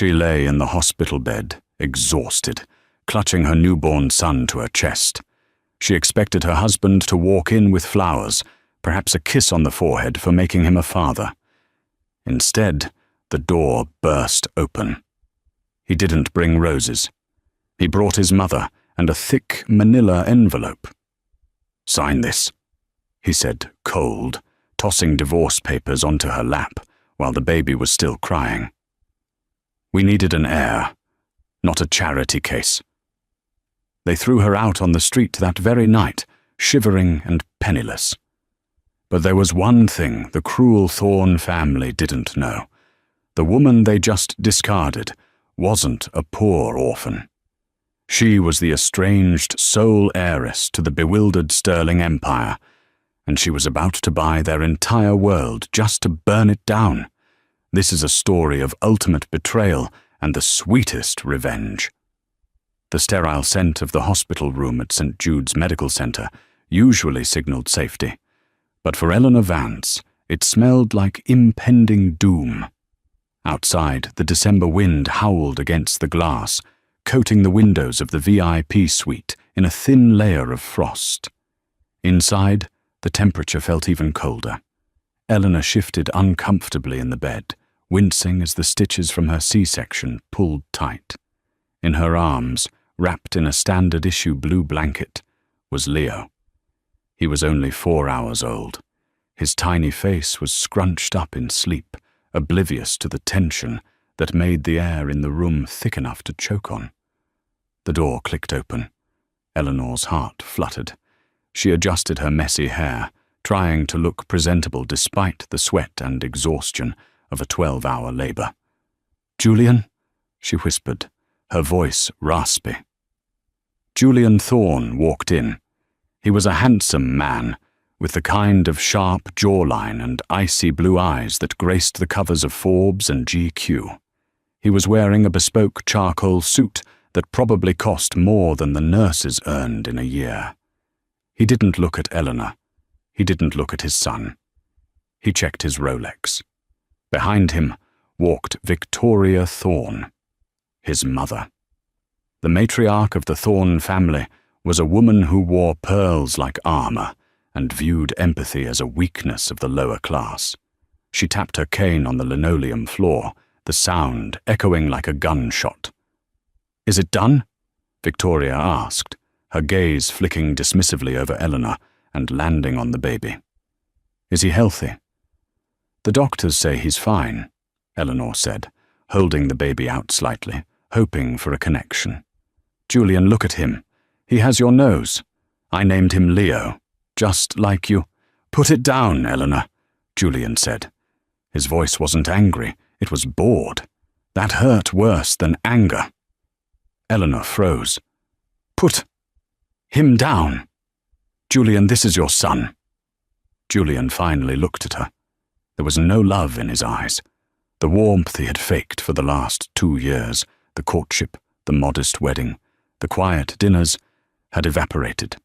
She lay in the hospital bed, exhausted, clutching her newborn son to her chest. She expected her husband to walk in with flowers, perhaps a kiss on the forehead for making him a father. Instead, the door burst open. He didn't bring roses. He brought his mother and a thick manila envelope. "Sign this," he said, cold, tossing divorce papers onto her lap while the baby was still crying. We needed an heir, not a charity case. They threw her out on the street that very night, shivering and penniless. But there was one thing the cruel Thorne family didn't know. The woman they just discarded wasn't a poor orphan. She was the estranged sole heiress to the bewildered Sterling Empire, and she was about to buy their entire world just to burn it down. This is a story of ultimate betrayal and the sweetest revenge. The sterile scent of the hospital room at St. Jude's Medical Center usually signaled safety, but for Eleanor Vance, it smelled like impending doom. Outside, the December wind howled against the glass, coating the windows of the VIP suite in a thin layer of frost. Inside, the temperature felt even colder. Eleanor shifted uncomfortably in the bed, wincing as the stitches from her C-section pulled tight. In her arms, wrapped in a standard-issue blue blanket, was Leo. He was only 4 hours old. His tiny face was scrunched up in sleep, oblivious to the tension that made the air in the room thick enough to choke on. The door clicked open. Eleanor's heart fluttered. She adjusted her messy hair, trying to look presentable despite the sweat and exhaustion of a 12-hour labor. "Julian?" she whispered, her voice raspy. Julian Thorne walked in. He was a handsome man, with the kind of sharp jawline and icy blue eyes that graced the covers of Forbes and GQ. He was wearing a bespoke charcoal suit that probably cost more than the nurses earned in a year. He didn't look at Eleanor. He didn't look at his son. He checked his Rolex. Behind him walked Victoria Thorne, his mother. The matriarch of the Thorne family was a woman who wore pearls like armor and viewed empathy as a weakness of the lower class. She tapped her cane on the linoleum floor, the sound echoing like a gunshot. "Is it done?" Victoria asked, her gaze flicking dismissively over Eleanor and landing on the baby. "Is he healthy?" "The doctors say he's fine," Eleanor said, holding the baby out slightly, hoping for a connection. "Julian, look at him. He has your nose. I named him Leo, just like you." "Put it down, Eleanor," Julian said. His voice wasn't angry, it was bored. That hurt worse than anger. Eleanor froze. "Put him down. Julian, this is your son." Julian finally looked at her. There was no love in his eyes. The warmth he had faked for the last 2 years, the courtship, the modest wedding, the quiet dinners, had evaporated.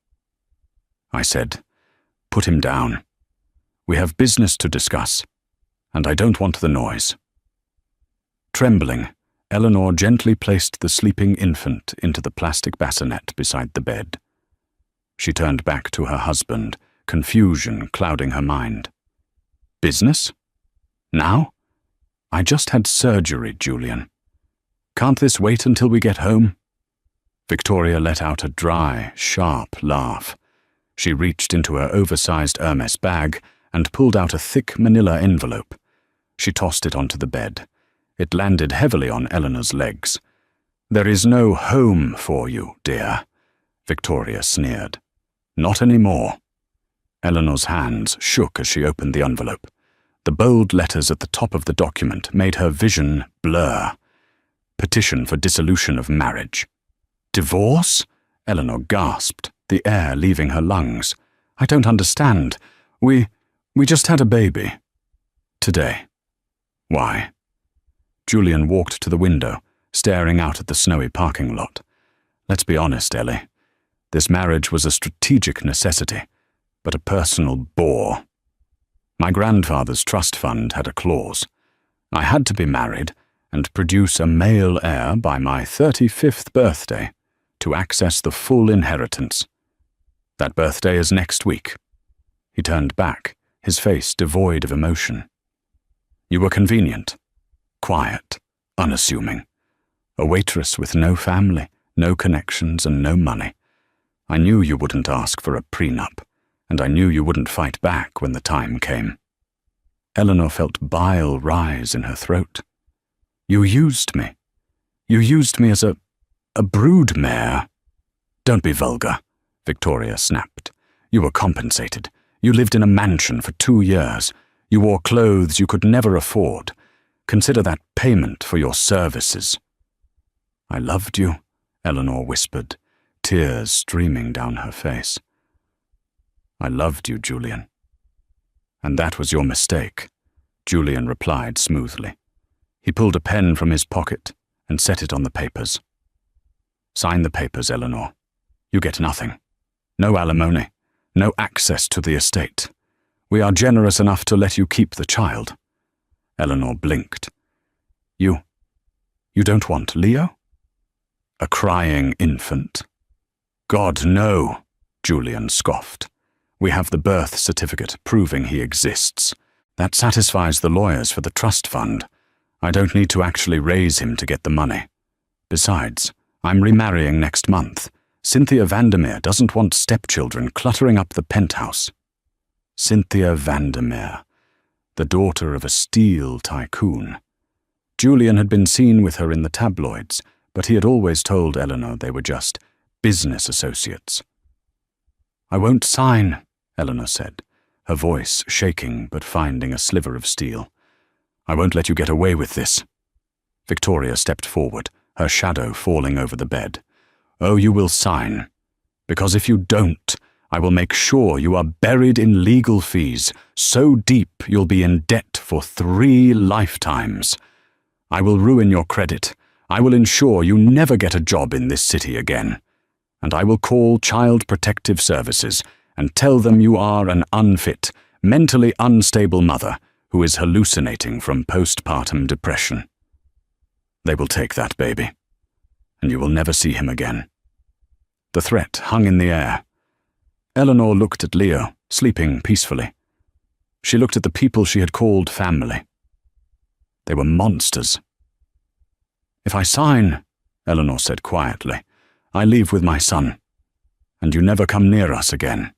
I said, "Put him down. We have business to discuss, and I don't want the noise." Trembling, Eleanor gently placed the sleeping infant into the plastic bassinet beside the bed. She turned back to her husband, confusion clouding her mind. "Business? Now? I just had surgery, Julian. Can't this wait until we get home?" Victoria let out a dry, sharp laugh. She reached into her oversized Hermes bag and pulled out a thick manila envelope. She tossed it onto the bed. It landed heavily on Eleanor's legs. "There is no home for you, dear," Victoria sneered. "Not anymore." Eleanor's hands shook as she opened the envelope. The bold letters at the top of the document made her vision blur. Petition for dissolution of marriage. "Divorce?" Eleanor gasped, the air leaving her lungs. "I don't understand. We just had a baby. Today." "Why?" Julian walked to the window, staring out at the snowy parking lot. "Let's be honest, Ellie. This marriage was a strategic necessity, but a personal bore. My grandfather's trust fund had a clause. I had to be married, and produce a male heir by my 35th birthday to access the full inheritance. That birthday is next week." He turned back, his face devoid of emotion. "You were convenient, quiet, unassuming. A waitress with no family, no connections, and no money. I knew you wouldn't ask for a prenup, and I knew you wouldn't fight back when the time came." Eleanor felt bile rise in her throat. "You used me. You used me as a broodmare." "Don't be vulgar," Victoria snapped. "You were compensated. You lived in a mansion for 2 years. You wore clothes you could never afford. Consider that payment for your services." "I loved you," Eleanor whispered, tears streaming down her face. "I loved you, Julian." "And that was your mistake," Julian replied smoothly. He pulled a pen from his pocket and set it on the papers. "Sign the papers, Eleanor. You get nothing. No alimony, no access to the estate. We are generous enough to let you keep the child." Eleanor blinked. You don't want Leo?" "A crying infant?" "God, no," Julian scoffed. "We have the birth certificate proving he exists. That satisfies the lawyers for the trust fund. I don't need to actually raise him to get the money. Besides, I'm remarrying next month. Cynthia Vandermeer doesn't want stepchildren cluttering up the penthouse." Cynthia Vandermeer, the daughter of a steel tycoon. Julian had been seen with her in the tabloids, but he had always told Eleanor they were just business associates. "I won't sign," Eleanor said, her voice shaking but finding a sliver of steel. "I won't let you get away with this." Victoria stepped forward, her shadow falling over the bed. "Oh, you will sign. Because if you don't, I will make sure you are buried in legal fees, so deep you'll be in debt for 3 lifetimes. I will ruin your credit. I will ensure you never get a job in this city again. And I will call Child Protective Services and tell them you are an unfit, mentally unstable mother who is hallucinating from postpartum depression. They will take that baby, and you will never see him again." The threat hung in the air. Eleanor looked at Leo, sleeping peacefully. She looked at the people she had called family. They were monsters. "If I sign," Eleanor said quietly, "I leave with my son, and you never come near us again."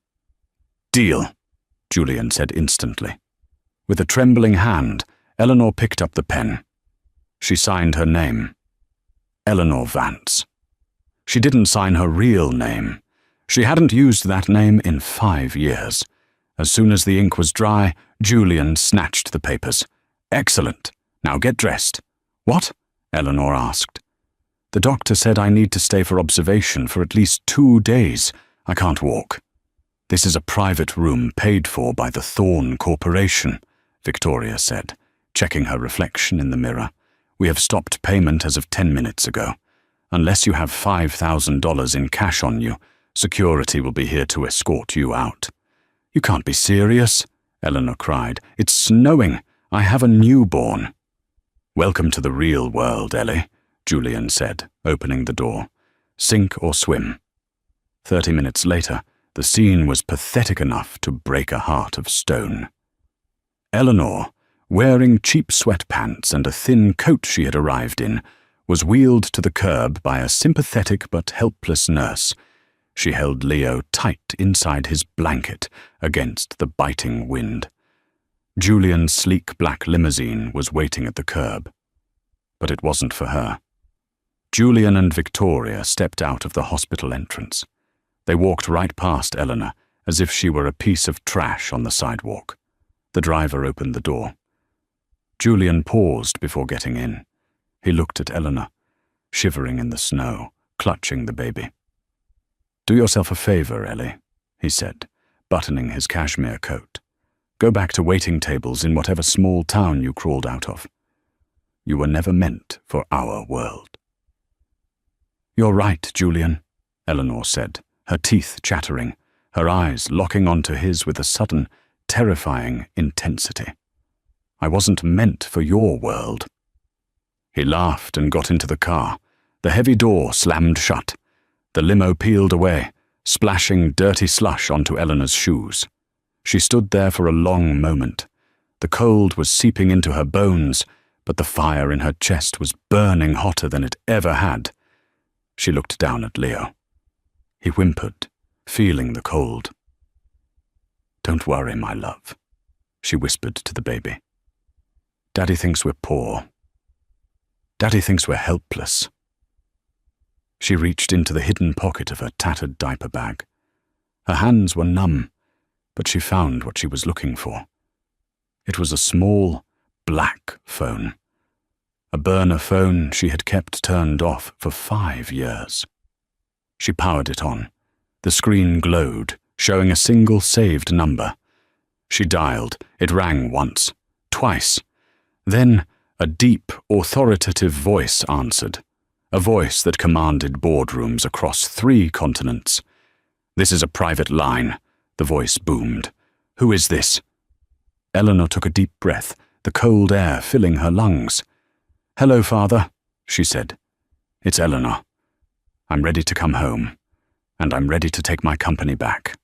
"Deal," Julian said instantly. With a trembling hand, Eleanor picked up the pen. She signed her name. Eleanor Vance. She didn't sign her real name. She hadn't used that name in 5 years. As soon as the ink was dry, Julian snatched the papers. "Excellent. Now get dressed." "What?" Eleanor asked. "The doctor said I need to stay for observation for at least 2 days. I can't walk." "This is a private room paid for by the Thorne Corporation," Victoria said, checking her reflection in the mirror. "We have stopped payment as of 10 minutes ago. Unless you have $5,000 in cash on you, security will be here to escort you out." "You can't be serious," Eleanor cried. "It's snowing. I have a newborn." "Welcome to the real world, Ellie," Julian said, opening the door. "Sink or swim." 30 minutes later, the scene was pathetic enough to break a heart of stone. Eleanor, wearing cheap sweatpants and a thin coat she had arrived in, was wheeled to the curb by a sympathetic but helpless nurse. She held Leo tight inside his blanket against the biting wind. Julian's sleek black limousine was waiting at the curb. But it wasn't for her. Julian and Victoria stepped out of the hospital entrance. They walked right past Eleanor, as if she were a piece of trash on the sidewalk. The driver opened the door. Julian paused before getting in. He looked at Eleanor, shivering in the snow, clutching the baby. "Do yourself a favor, Ellie," he said, buttoning his cashmere coat. "Go back to waiting tables in whatever small town you crawled out of. You were never meant for our world." "You're right, Julian," Eleanor said, her teeth chattering, her eyes locking onto his with a sudden, terrifying intensity. "I wasn't meant for your world." He laughed and got into the car. The heavy door slammed shut. The limo peeled away, splashing dirty slush onto Eleanor's shoes. She stood there for a long moment. The cold was seeping into her bones, but the fire in her chest was burning hotter than it ever had. She looked down at Leo. He whimpered, feeling the cold. "Don't worry, my love," she whispered to the baby. "Daddy thinks we're poor. Daddy thinks we're helpless." She reached into the hidden pocket of her tattered diaper bag. Her hands were numb, but she found what she was looking for. It was a small, black phone. A burner phone she had kept turned off for 5 years. She powered it on. The screen glowed, showing a single saved number. She dialed. It rang once, twice. Then a deep, authoritative voice answered, a voice that commanded boardrooms across 3 continents. "This is a private line," the voice boomed. "Who is this?" Eleanor took a deep breath, the cold air filling her lungs. "Hello, Father," she said. "It's Eleanor. I'm ready to come home, and I'm ready to take my company back."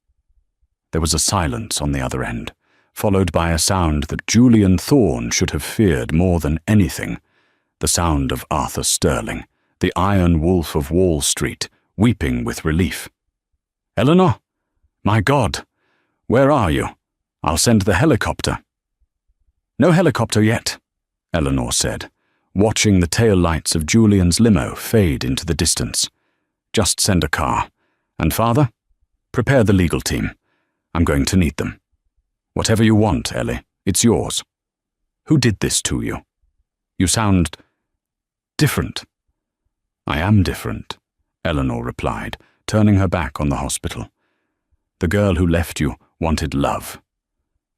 There was a silence on the other end, followed by a sound that Julian Thorne should have feared more than anything, the sound of Arthur Sterling, the Iron Wolf of Wall Street, weeping with relief. "Eleanor? My God! Where are you? I'll send the helicopter." "No helicopter yet," Eleanor said, watching the taillights of Julian's limo fade into the distance. "Just send a car. And Father, prepare the legal team. I'm going to need them. Whatever you want, Ellie, it's yours. Who did this to you? You sound different." "I am different," Eleanor replied, turning her back on the hospital. "The girl who left you wanted love.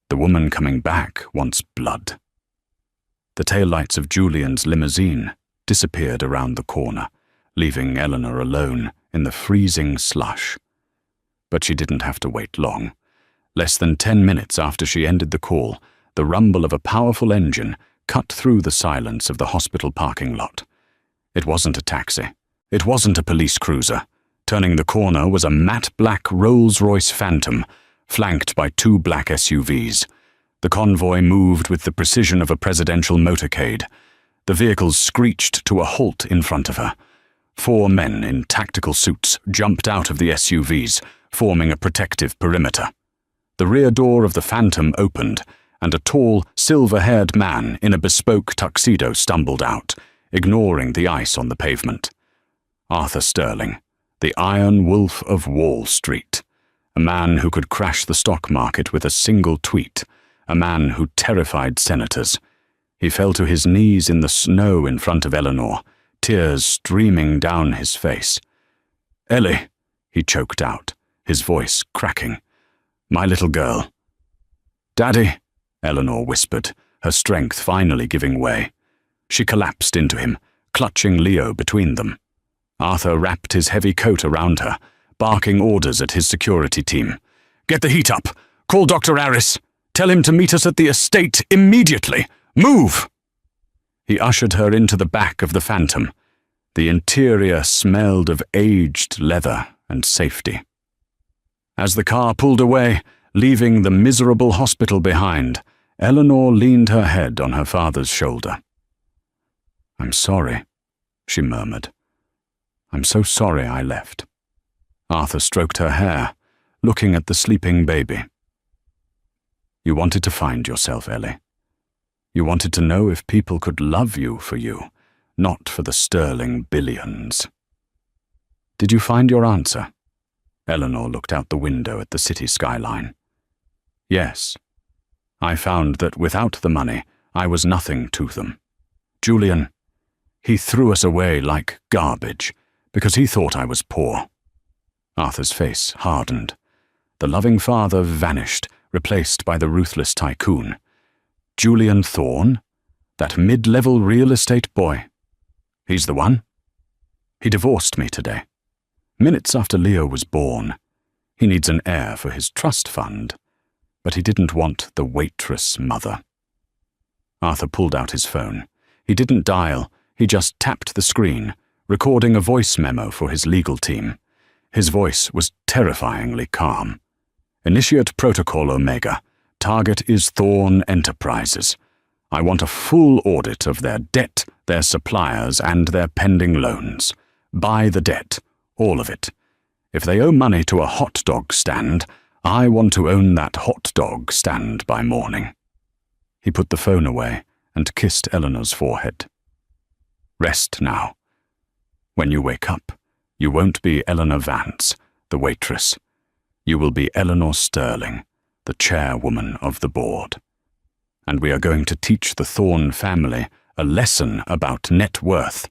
The woman coming back wants blood." The taillights of Julian's limousine disappeared around the corner, leaving Eleanor alone in the freezing slush. But she didn't have to wait long. Less than 10 minutes after she ended the call, the rumble of a powerful engine cut through the silence of the hospital parking lot. It wasn't a taxi. It wasn't a police cruiser. Turning the corner was a matte black Rolls-Royce Phantom, flanked by 2 black SUVs. The convoy moved with the precision of a presidential motorcade. The vehicles screeched to a halt in front of her. 4 men in tactical suits jumped out of the SUVs, forming a protective perimeter. The rear door of the Phantom opened, and a tall, silver-haired man in a bespoke tuxedo stumbled out, ignoring the ice on the pavement. Arthur Sterling, the Iron Wolf of Wall Street, a man who could crash the stock market with a single tweet, a man who terrified senators. He fell to his knees in the snow in front of Eleanor, tears streaming down his face. "Ellie," he choked out, his voice cracking. "My little girl." "Daddy," Eleanor whispered, her strength finally giving way. She collapsed into him, clutching Leo between them. Arthur wrapped his heavy coat around her, barking orders at his security team. "Get the heat up! Call Dr. Heiress! Tell him to meet us at the estate immediately! Move!" He ushered her into the back of the Phantom. The interior smelled of aged leather and safety. As the car pulled away, leaving the miserable hospital behind, Eleanor leaned her head on her father's shoulder. "I'm sorry," she murmured. "I'm so sorry I left." Arthur stroked her hair, looking at the sleeping baby. "You wanted to find yourself, Ellie. You wanted to know if people could love you for you, not for the sterling billions. Did you find your answer?" Eleanor looked out the window at the city skyline. "Yes. I found that without the money, I was nothing to them. Julian, he threw us away like garbage because he thought I was poor." Arthur's face hardened. The loving father vanished, replaced by the ruthless tycoon. "Julian Thorne? That mid-level real estate boy? He's the one? He divorced me today. Minutes after Leo was born. He needs an heir for his trust fund, but he didn't want the waitress mother." Arthur pulled out his phone. He didn't dial, He just tapped the screen, recording a voice memo for his legal team. His voice was terrifyingly calm. Initiate Protocol Omega. Target is Thorn Enterprises. I want a full audit of their debt, their suppliers, and their pending loans. Buy the debt, all of it. If they owe money to a hot dog stand, I want to own that hot dog stand by morning. He put the phone away and kissed Eleanor's forehead. Rest now. When you wake up, you won't be Eleanor Vance, the waitress. You will be Eleanor Sterling, the chairwoman of the board. And we are going to teach the Thorn family a lesson about net worth.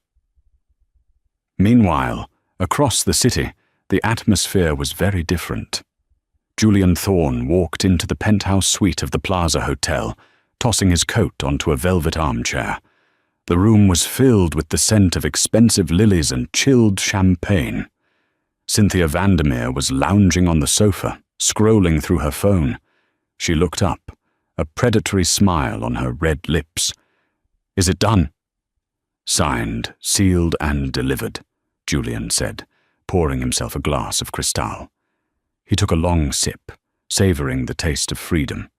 Meanwhile, across the city, the atmosphere was very different. Julian Thorn walked into the penthouse suite of the Plaza Hotel, tossing his coat onto a velvet armchair. The room was filled with the scent of expensive lilies and chilled champagne. Cynthia Vandermeer was lounging on the sofa, scrolling through her phone. She looked up, a predatory smile on her red lips. "Is it done?" "Signed, sealed, and delivered," Julian said, pouring himself a glass of Cristal. He took a long sip, savoring the taste of freedom.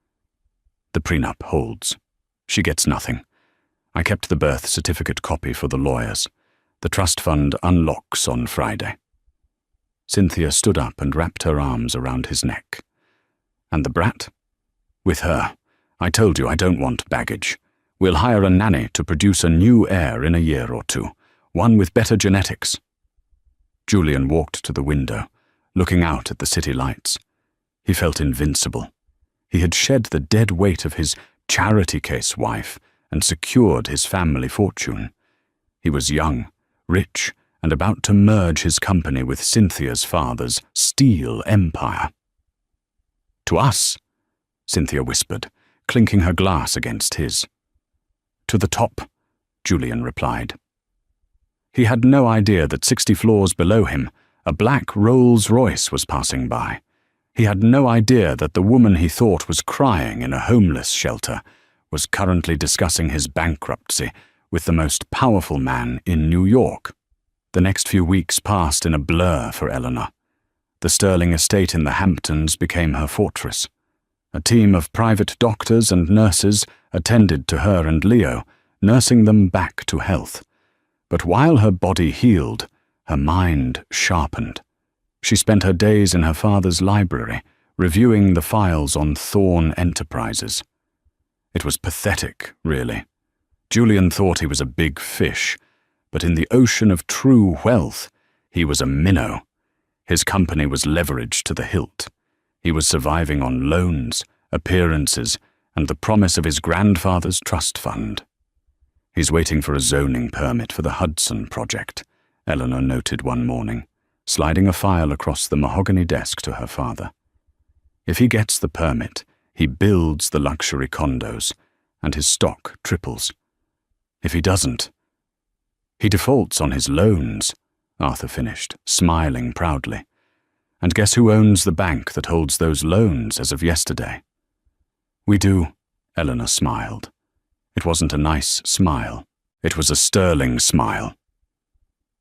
"The prenup holds. She gets nothing. I kept the birth certificate copy for the lawyers. The trust fund unlocks on Friday." Cynthia stood up and wrapped her arms around his neck. "And the brat?" "With her. I told you I don't want baggage. We'll hire a nanny to produce a new heir in a year or two, one with better genetics." Julian walked to the window, looking out at the city lights. He felt invincible. He had shed the dead weight of his charity case wife and secured his family fortune. He was young, rich, and about to merge his company with Cynthia's father's steel empire. "To us," Cynthia whispered, clinking her glass against his. "To the top," Julian replied. He had no idea that 60 floors below him, a black Rolls-Royce was passing by. He had no idea that the woman he thought was crying in a homeless shelter was currently discussing his bankruptcy with the most powerful man in New York. The next few weeks passed in a blur for Eleanor. The Sterling estate in the Hamptons became her fortress. A team of private doctors and nurses attended to her and Leo, nursing them back to health. But while her body healed, her mind sharpened. She spent her days in her father's library, reviewing the files on Thorn Enterprises. It was pathetic, really. Julian thought he was a big fish, but in the ocean of true wealth, he was a minnow. His company was leveraged to the hilt. He was surviving on loans, appearances, and the promise of his grandfather's trust fund. "He's waiting for a zoning permit for the Hudson project," Eleanor noted one morning, sliding a file across the mahogany desk to her father. "If he gets the permit, he builds the luxury condos, and his stock triples. If he doesn't, he defaults on his loans," Arthur finished, smiling proudly. "And guess who owns the bank that holds those loans as of yesterday?" "We do," Eleanor smiled. It wasn't a nice smile. It was a Sterling smile.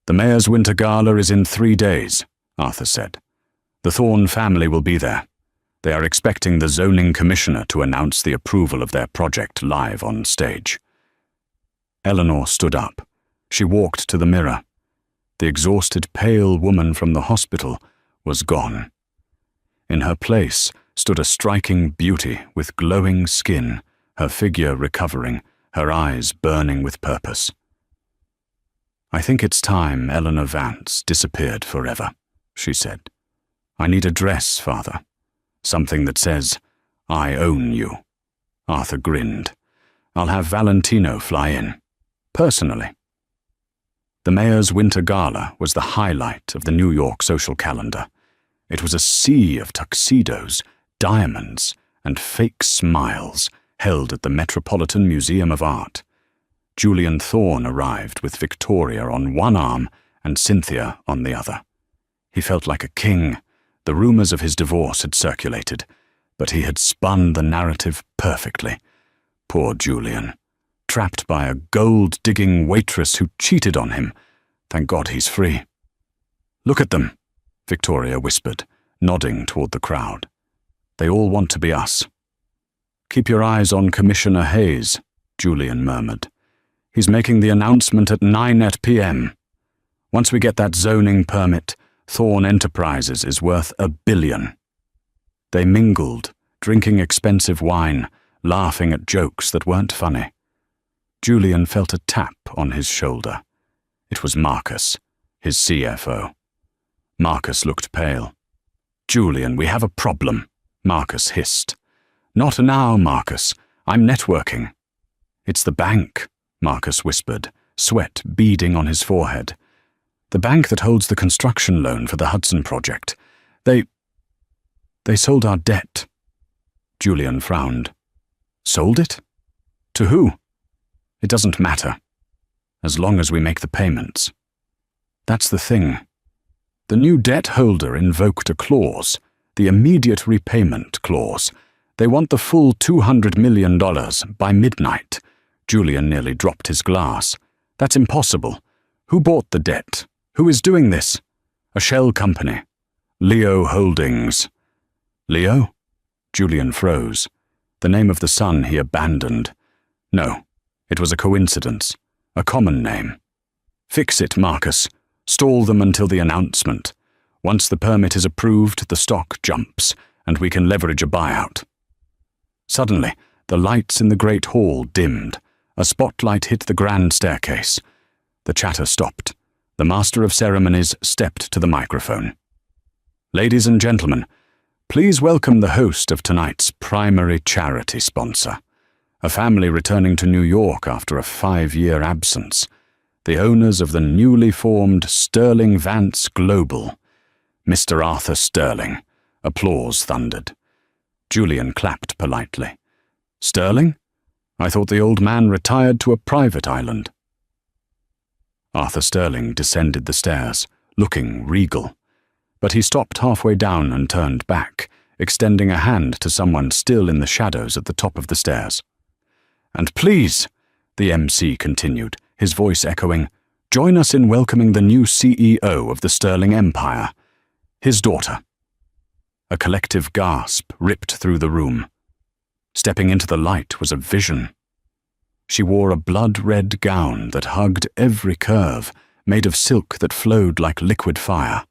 "The mayor's winter gala is in 3 days," Arthur said. "The Thorn family will be there. They are expecting the zoning commissioner to announce the approval of their project live on stage." Eleanor stood up. She walked to the mirror. The exhausted, pale woman from the hospital was gone. In her place stood a striking beauty with glowing skin, her figure recovering, her eyes burning with purpose. "I think it's time Eleanor Vance disappeared forever," she said. "I need a dress, Father. Something that says, 'I own you.'" Arthur grinned. "I'll have Valentino fly in. Personally." The mayor's winter gala was the highlight of the New York social calendar. It was a sea of tuxedos, diamonds, and fake smiles held at the Metropolitan Museum of Art. Julian Thorn arrived with Victoria on one arm and Cynthia on the other. He felt like a king. The rumors of his divorce had circulated, but he had spun the narrative perfectly. Poor Julian. trapped by a gold-digging waitress who cheated on him. Thank God he's free. "Look at them," Victoria whispered, nodding toward the crowd. "They all want to be us." "Keep your eyes on Commissioner Hayes," Julian murmured. "He's making the announcement at 9 p.m. Once we get that zoning permit, Thorn Enterprises is worth $1 billion. They mingled, drinking expensive wine, laughing at jokes that weren't funny. Julian felt a tap on his shoulder. It was Marcus, his CFO. Marcus looked pale. "Julian, we have a problem," Marcus hissed. "Not now, Marcus. I'm networking." "It's the bank," Marcus whispered, sweat beading on his forehead. "The bank that holds the construction loan for the Hudson project. They sold our debt." Julian frowned. "Sold it? To who?" "It doesn't matter, as long as we make the payments." "That's the thing. The new debt holder invoked a clause, the immediate repayment clause. They want the full $200 million by midnight." Julian nearly dropped his glass. "That's impossible. Who bought the debt? Who is doing this?" "A shell company. Leo Holdings." "Leo?" Julian froze. The name of the son he abandoned. No, it was a coincidence. A common name. "Fix it, Marcus. Stall them until the announcement. Once the permit is approved, the stock jumps, and we can leverage a buyout." Suddenly, the lights in the great hall dimmed. A spotlight hit the grand staircase. The chatter stopped. The master of ceremonies stepped to the microphone. "Ladies and gentlemen, please welcome the host of tonight's primary charity sponsor, a family returning to New York after a 5-year absence, the owners of the newly formed Sterling Vance Global, Mr. Arthur Sterling." Applause thundered. Julian clapped politely. "Sterling? I thought the old man retired to a private island." Arthur Sterling descended the stairs, looking regal. But he stopped halfway down and turned back, extending a hand to someone still in the shadows at the top of the stairs. "And please," the MC continued, his voice echoing, "join us in welcoming the new CEO of the Sterling Empire, his daughter." A collective gasp ripped through the room. Stepping into the light was a vision. She wore a blood-red gown that hugged every curve, made of silk that flowed like liquid fire.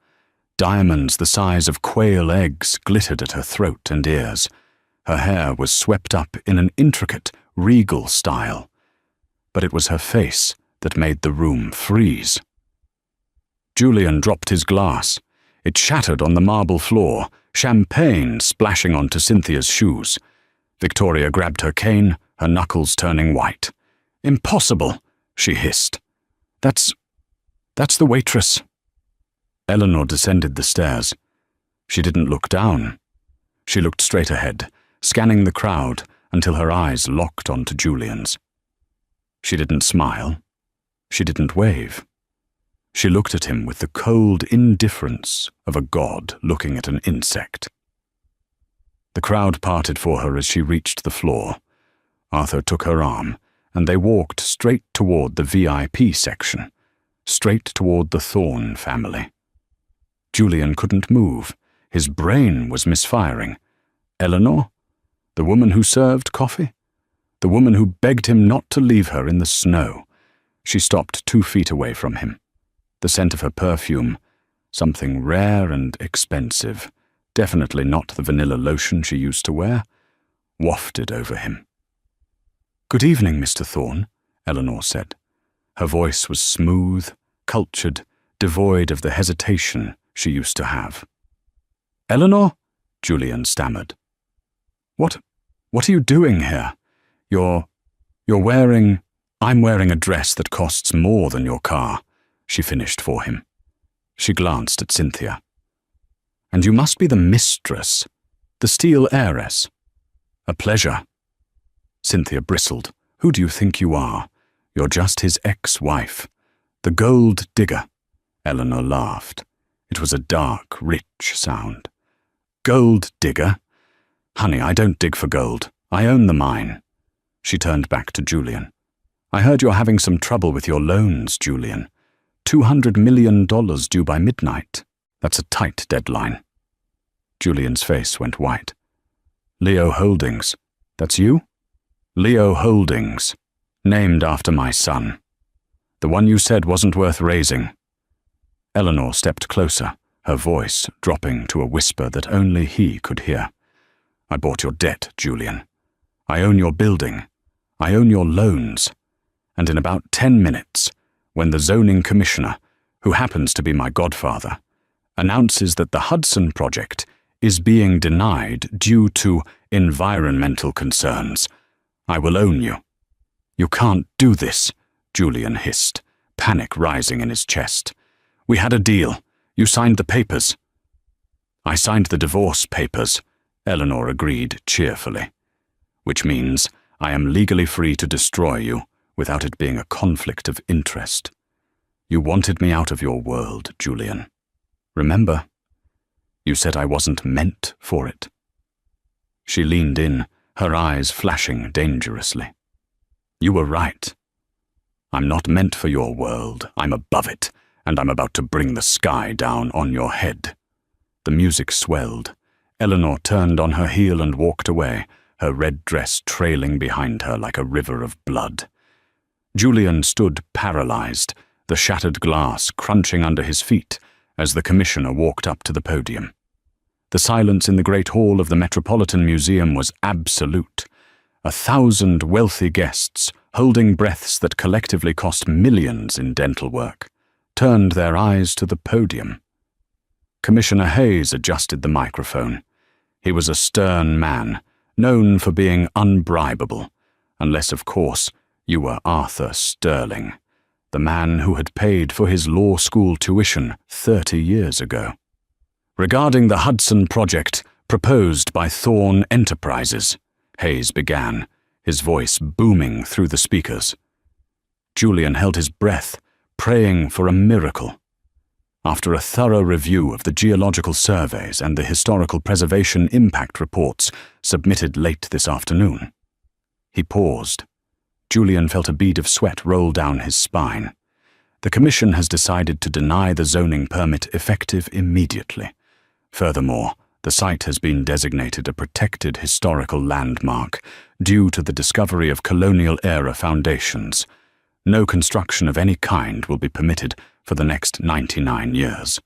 Diamonds the size of quail eggs glittered at her throat and ears. Her hair was swept up in an intricate, regal style. But it was her face that made the room freeze. Julian dropped his glass. It shattered on the marble floor, champagne splashing onto Cynthia's shoes. Victoria grabbed her cane, her knuckles turning white. "Impossible," she hissed. That's the waitress." Eleanor descended the stairs. She didn't look down. She looked straight ahead, scanning the crowd until her eyes locked onto Julian's. She didn't smile. She didn't wave. She looked at him with the cold indifference of a god looking at an insect. The crowd parted for her as she reached the floor. Arthur took her arm, and they walked straight toward the VIP section, straight toward the Thorn family. Julian couldn't move. His brain was misfiring. Eleanor? The woman who served coffee? The woman who begged him not to leave her in the snow. She stopped 2 feet away from him. The scent of her perfume, something rare and expensive, definitely not the vanilla lotion she used to wear, wafted over him. "Good evening, Mr. Thorn," Eleanor said. Her voice was smooth, cultured, devoid of the hesitation she used to have. "Eleanor?" Julian stammered. What are you doing here? You're wearing... I'm wearing a dress that costs more than your car," she finished for him. She glanced at Cynthia. "And you must be the mistress, the steel heiress." "A pleasure." Cynthia bristled. "Who do you think you are? You're just his ex-wife. The gold digger." Eleanor laughed. It was a dark, rich sound. "Gold digger? Honey, I don't dig for gold. I own the mine." She turned back to Julian. I heard you're having some trouble with your loans, Julian. $200 million due by midnight. That's a tight deadline. Julian's face went white. Leo Holdings. That's you? Leo Holdings. Named after my son. The one you said wasn't worth raising. Eleanor stepped closer, her voice dropping to a whisper that only he could hear. I bought your debt, Julian. I own your building. I own your loans. And in about 10 minutes, when the zoning commissioner, who happens to be my godfather, announces that the Hudson project is being denied due to environmental concerns, I will own you. You can't do this, Julian hissed, panic rising in his chest. We had a deal. You signed the papers. I signed the divorce papers, Eleanor agreed cheerfully. Which means I am legally free to destroy you without it being a conflict of interest. You wanted me out of your world, Julian. Remember? You said I wasn't meant for it. She leaned in, her eyes flashing dangerously. You were right. I'm not meant for your world. I'm above it, and I'm about to bring the sky down on your head. The music swelled. Eleanor turned on her heel and walked away, her red dress trailing behind her like a river of blood. Julian stood paralyzed, the shattered glass crunching under his feet as the commissioner walked up to the podium. The silence in the great hall of the Metropolitan Museum was absolute. 1,000 wealthy guests, holding breaths that collectively cost millions in dental work, turned their eyes to the podium. Commissioner Hayes adjusted the microphone. He was a stern man, known for being unbribable, unless, of course, you were Arthur Sterling, the man who had paid for his law school tuition 30 years ago. Regarding the Hudson project proposed by Thorne Enterprises, Hayes began, his voice booming through the speakers. Julian held his breath, praying for a miracle. After a thorough review of the geological surveys and the historical preservation impact reports submitted late this afternoon, he paused. Julian felt a bead of sweat roll down his spine. The commission has decided to deny the zoning permit effective immediately. Furthermore, the site has been designated a protected historical landmark due to the discovery of colonial-era foundations. No construction of any kind will be permitted for the next 99 years.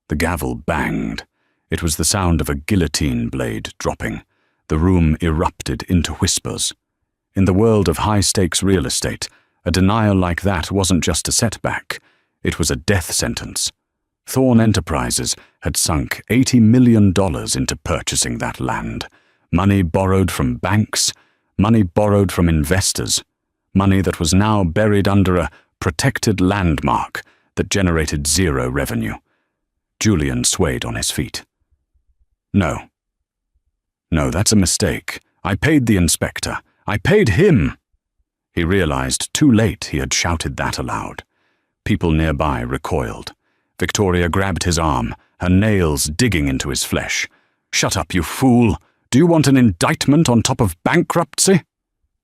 The gavel banged. It was the sound of a guillotine blade dropping. The room erupted into whispers. In the world of high-stakes real estate, a denial like that wasn't just a setback. It was a death sentence. Thorne Enterprises had sunk $80 million into purchasing that land. Money borrowed from banks, money borrowed from investors, money that was now buried under a protected landmark that generated zero revenue. Julian swayed on his feet. No, that's a mistake. I paid the inspector. I paid him. He realized too late he had shouted that aloud. People nearby recoiled. Victoria grabbed his arm, her nails digging into his flesh. Shut up, you fool! Do you want an indictment on top of bankruptcy?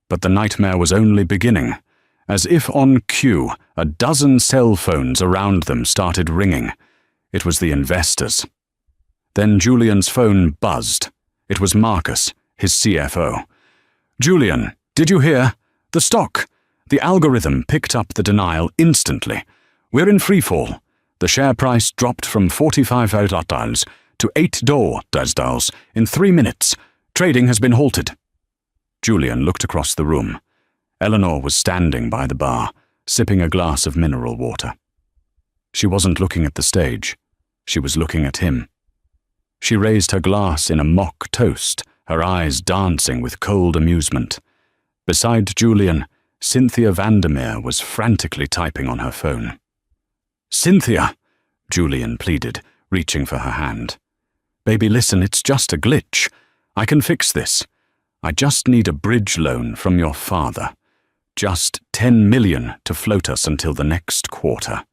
But the nightmare was only beginning. As if on cue, a dozen cell phones around them started ringing. It was the investors. Then Julian's phone buzzed. It was Marcus, his CFO. Julian, did you hear? The stock. The algorithm picked up the denial instantly. We're in freefall. The share price dropped from $45 to $8 in 3 minutes. Trading has been halted. Julian looked across the room. Eleanor was standing by the bar, sipping a glass of mineral water. She wasn't looking at the stage. She was looking at him. She raised her glass in a mock toast, her eyes dancing with cold amusement. Beside Julian, Cynthia Vandermeer was frantically typing on her phone. "Cynthia," Julian pleaded, reaching for her hand. "Baby, listen, it's just a glitch. I can fix this. I just need a bridge loan from your father. Just $10 million to float us until the next quarter."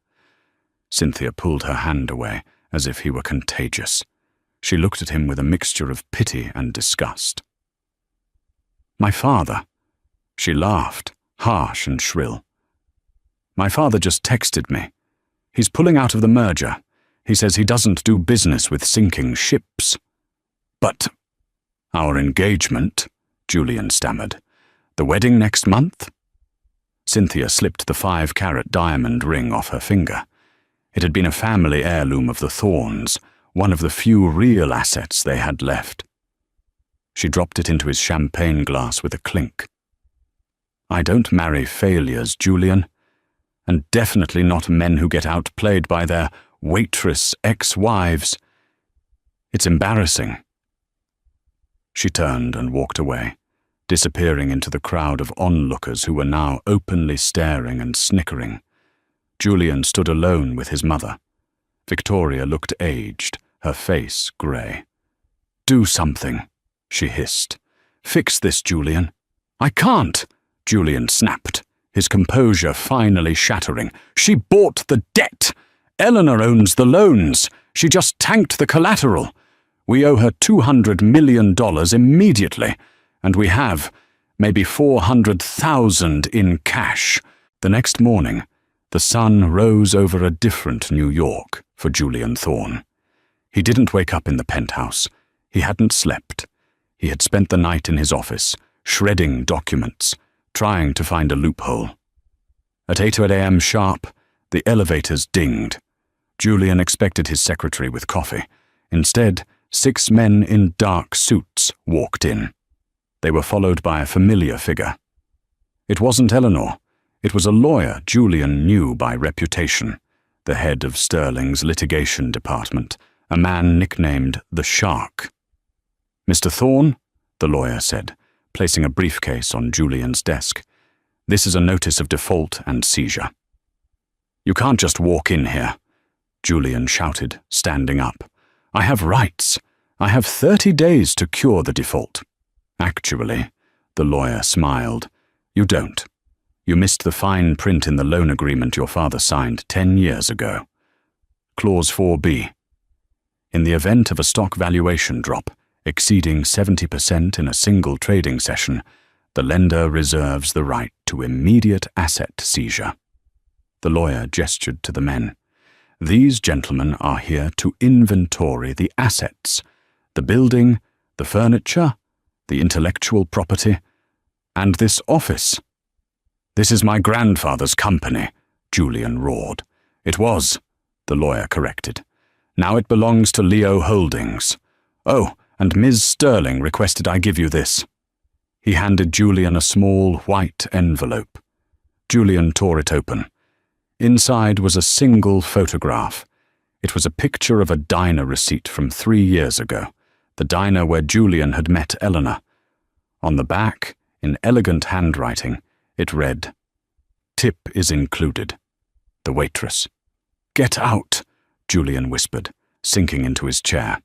Cynthia pulled her hand away, as if he were contagious. She looked at him with a mixture of pity and disgust. "My father?" She laughed, harsh and shrill. "My father just texted me. He's pulling out of the merger. He says he doesn't do business with sinking ships." "But our engagement," Julian stammered. "The wedding next month?" Cynthia slipped the 5-carat diamond ring off her finger. It had been a family heirloom of the Thorns, one of the few real assets they had left. She dropped it into his champagne glass with a clink. "I don't marry failures, Julian, and definitely not men who get outplayed by their waitress ex-wives. It's embarrassing." She turned and walked away, disappearing into the crowd of onlookers who were now openly staring and snickering. Julian stood alone with his mother. Victoria looked aged, her face grey. "Do something," she hissed. "Fix this, Julian." "I can't," Julian snapped, his composure finally shattering. "She bought the debt. Eleanor owns the loans. She just tanked the collateral. We owe her $200 million immediately, and we have maybe $400,000 in cash." The next morning, the sun rose over a different New York for Julian Thorne. He didn't wake up in the penthouse. He hadn't slept. He had spent the night in his office, shredding documents, trying to find a loophole. At 8 a.m. sharp, the elevators dinged. Julian expected his secretary with coffee. Instead, 6 men in dark suits walked in. They were followed by a familiar figure. It wasn't Eleanor. It was a lawyer Julian knew by reputation, the head of Sterling's litigation department, a man nicknamed the Shark. "Mr. Thorne," the lawyer said, placing a briefcase on Julian's desk. "This is a notice of default and seizure." "You can't just walk in here," Julian shouted, standing up. "I have rights. I have 30 days to cure the default." "Actually," the lawyer smiled, "you don't. You missed the fine print in the loan agreement your father signed 10 years ago. Clause 4B. In the event of a stock valuation drop exceeding 70% in a single trading session, the lender reserves the right to immediate asset seizure." The lawyer gestured to the men. "These gentlemen are here to inventory the assets, the building, the furniture, the intellectual property, and this office." "This is my grandfather's company," Julian roared. "It was," the lawyer corrected. "Now it belongs to Leo Holdings. Oh, and Ms. Sterling requested I give you this." He handed Julian a small white envelope. Julian tore it open. Inside was a single photograph. It was a picture of a diner receipt from 3 years ago, the diner where Julian had met Eleanor. On the back, in elegant handwriting, it read, "Tip is included." The waitress. "Get out," Julian whispered, sinking into his chair.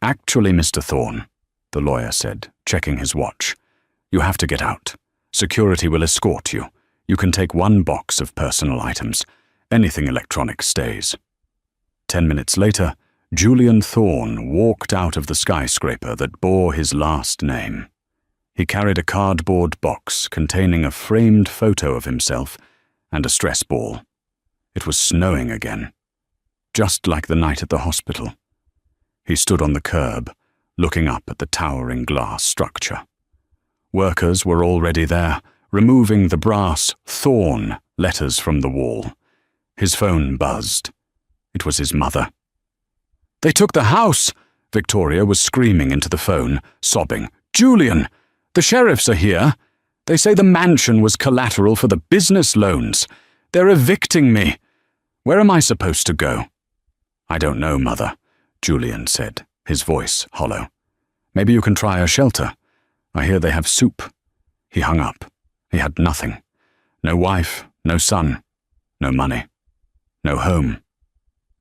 "Actually, Mr. Thorne," the lawyer said, checking his watch, "you have to get out. Security will escort you. You can take 1 box of personal items. Anything electronic stays." 10 minutes later, Julian Thorne walked out of the skyscraper that bore his last name. He carried a cardboard box containing a framed photo of himself and a stress ball. It was snowing again, just like the night at the hospital. He stood on the curb, looking up at the towering glass structure. Workers were already there, removing the brass Thorne letters from the wall. His phone buzzed. It was his mother. "They took the house!" Victoria was screaming into the phone, sobbing. "Julian! The sheriffs are here. They say the mansion was collateral for the business loans. They're evicting me. Where am I supposed to go?" "I don't know, Mother," Julian said, his voice hollow. "Maybe you can try a shelter. I hear they have soup." He hung up. He had nothing. No wife, no son, no money, no home.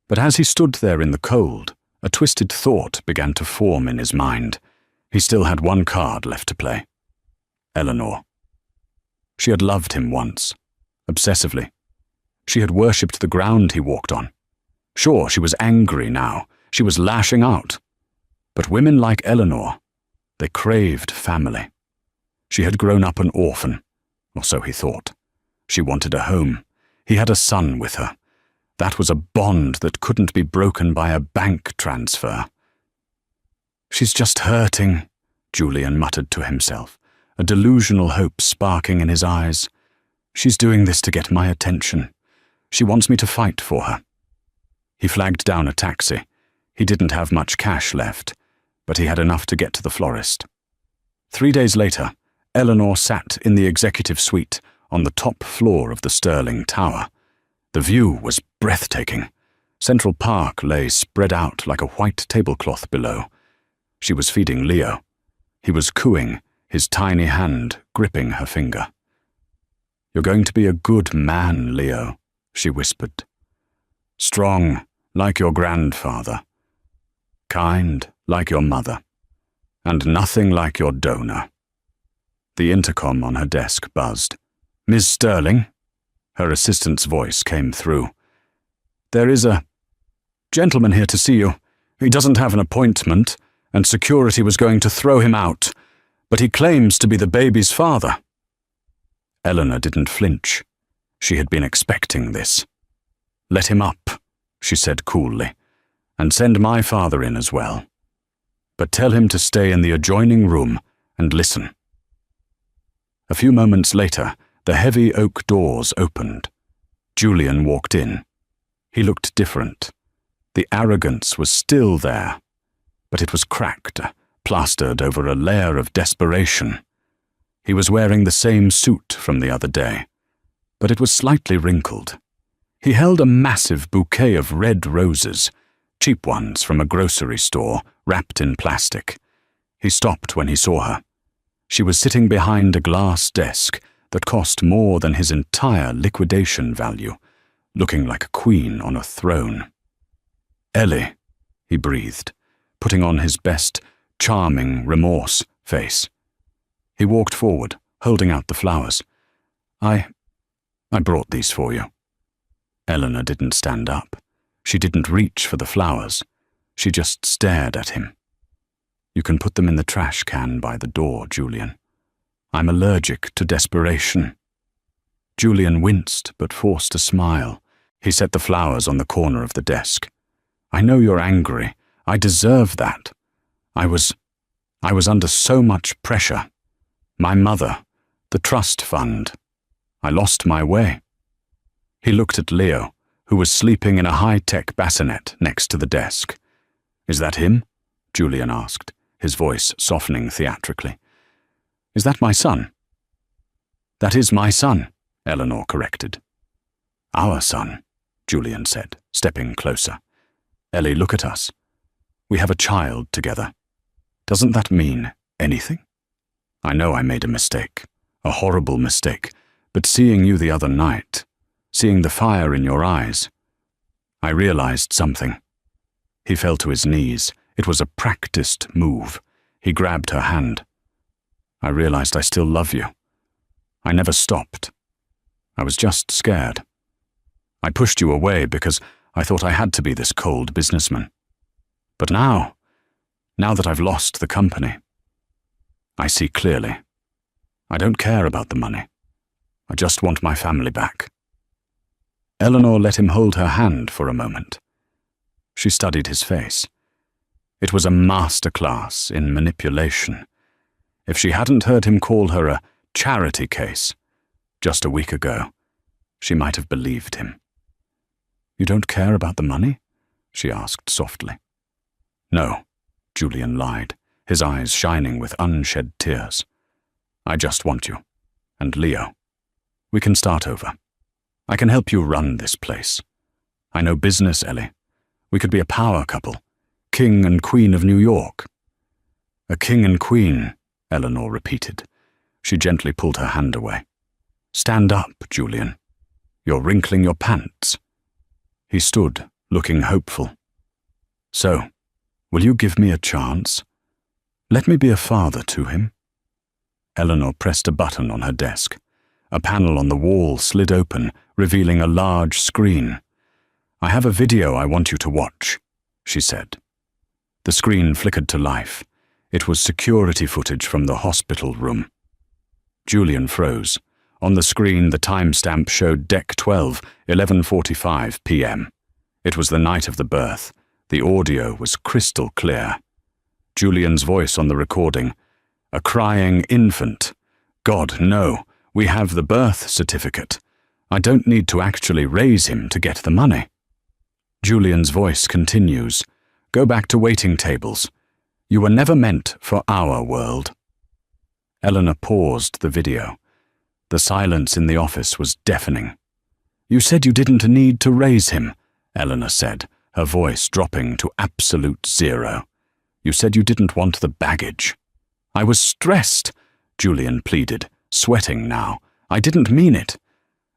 But as he stood there in the cold, a twisted thought began to form in his mind. He still had 1 card left to play. Eleanor. She had loved him once, obsessively. She had worshipped the ground he walked on. Sure, she was angry now. She was lashing out. But women like Eleanor, they craved family. She had grown up an orphan, or so he thought. She wanted a home. He had a son with her. That was a bond that couldn't be broken by a bank transfer. "She's just hurting," Julian muttered to himself, a delusional hope sparking in his eyes. "She's doing this to get my attention. She wants me to fight for her." He flagged down a taxi. He didn't have much cash left, but he had enough to get to the florist. 3 days later, Eleanor sat in the executive suite on the top floor of the Sterling Tower. The view was breathtaking. Central Park lay spread out like a white tablecloth below. She was feeding Leo. He was cooing, his tiny hand gripping her finger. "You're going to be a good man, Leo," she whispered. "Strong, like your grandfather. Kind, like your mother. And nothing like your donor." The intercom on her desk buzzed. "Ms. Sterling?" Her assistant's voice came through. "There is a gentleman here to see you. He doesn't have an appointment, and security was going to throw him out, but he claims to be the baby's father." Eleanor didn't flinch. She had been expecting this. "Let him up," she said coolly, "and send my father in as well. But tell him to stay in the adjoining room and listen." A few moments later, the heavy oak doors opened. Julian walked in. He looked different. The arrogance was still there, but it was cracked, plastered over a layer of desperation. He was wearing the same suit from the other day, but it was slightly wrinkled. He held a massive bouquet of red roses, cheap ones from a grocery store, wrapped in plastic. He stopped when he saw her. She was sitting behind a glass desk that cost more than his entire liquidation value, looking like a queen on a throne. "Ellie," he breathed, putting on his best, charming remorse face. He walked forward, holding out the flowers. I brought these for you." Eleanor didn't stand up. She didn't reach for the flowers. She just stared at him. "You can put them in the trash can by the door, Julian. I'm allergic to desperation." Julian winced but forced a smile. He set the flowers on the corner of the desk. "I know you're angry. I deserve that. I was under so much pressure. My mother, the trust fund. I lost my way." He looked at Leo, who was sleeping in a high-tech bassinet next to the desk. "Is that him?" Julian asked, his voice softening theatrically. "Is that my son?" "That is my son," Eleanor corrected. "Our son," Julian said, stepping closer. "Ellie, look at us. We have a child together. Doesn't that mean anything? I know I made a mistake, a horrible mistake, but seeing you the other night, seeing the fire in your eyes, I realized something." He fell to his knees. It was a practiced move. He grabbed her hand. "I realized I still love you. I never stopped. I was just scared. I pushed you away because I thought I had to be this cold businessman. But now that I've lost the company, I see clearly. I don't care about the money. I just want my family back." Eleanor let him hold her hand for a moment. She studied his face. It was a masterclass in manipulation. If she hadn't heard him call her a charity case just a week ago, she might have believed him. "You don't care about the money?" she asked softly. "No," Julian lied, his eyes shining with unshed tears. "I just want you. And Leo. We can start over. I can help you run this place. I know business, Ellie. We could be a power couple. King and Queen of New York." "A king and queen," Eleanor repeated. She gently pulled her hand away. "Stand up, Julian. You're wrinkling your pants." He stood, looking hopeful. "So, will you give me a chance? Let me be a father to him." Eleanor pressed a button on her desk. A panel on the wall slid open, revealing a large screen. "I have a video I want you to watch," she said. The screen flickered to life. It was security footage from the hospital room. Julian froze. On the screen, the timestamp showed Deck 12, 11:45 p.m. It was the night of the birth. The audio was crystal clear. Julian's voice on the recording. A crying infant. God, no, we have the birth certificate. I don't need to actually raise him to get the money. Julian's voice continues. Go back to waiting tables. You were never meant for our world. Eleanor paused the video. The silence in the office was deafening. You said you didn't need to raise him, Eleanor said, her voice dropping to absolute zero. You said you didn't want the baggage. I was stressed, Julian pleaded, sweating now. I didn't mean it.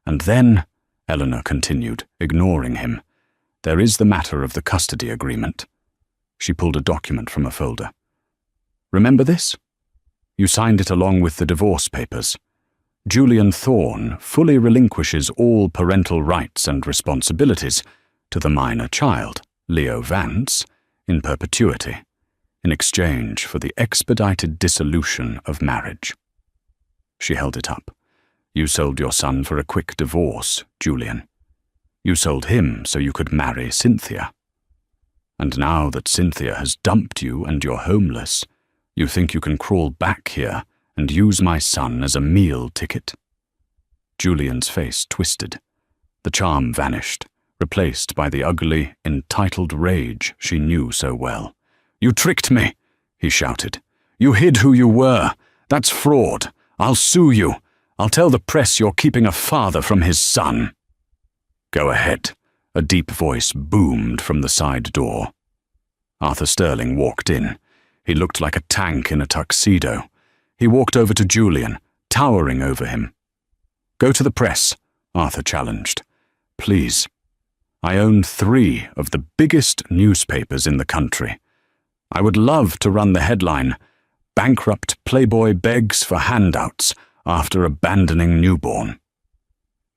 And then, Eleanor continued, ignoring him, there is the matter of the custody agreement. She pulled a document from a folder. Remember this? You signed it along with the divorce papers. Julian Thorne fully relinquishes all parental rights and responsibilities to the minor child, Leo Vance, in perpetuity, in exchange for the expedited dissolution of marriage. She held it up. You sold your son for a quick divorce, Julian. You sold him so you could marry Cynthia. And now that Cynthia has dumped you and you're homeless, you think you can crawl back here and use my son as a meal ticket? Julian's face twisted. The charm vanished, replaced by the ugly, entitled rage she knew so well. You tricked me, he shouted. You hid who you were. That's fraud. I'll sue you. I'll tell the press you're keeping a father from his son. Go ahead, a deep voice boomed from the side door. Arthur Sterling walked in. He looked like a tank in a tuxedo. He walked over to Julian, towering over him. Go to the press, Arthur challenged. Please. I own 3 of the biggest newspapers in the country. I would love to run the headline, Bankrupt Playboy begs for handouts after abandoning newborn.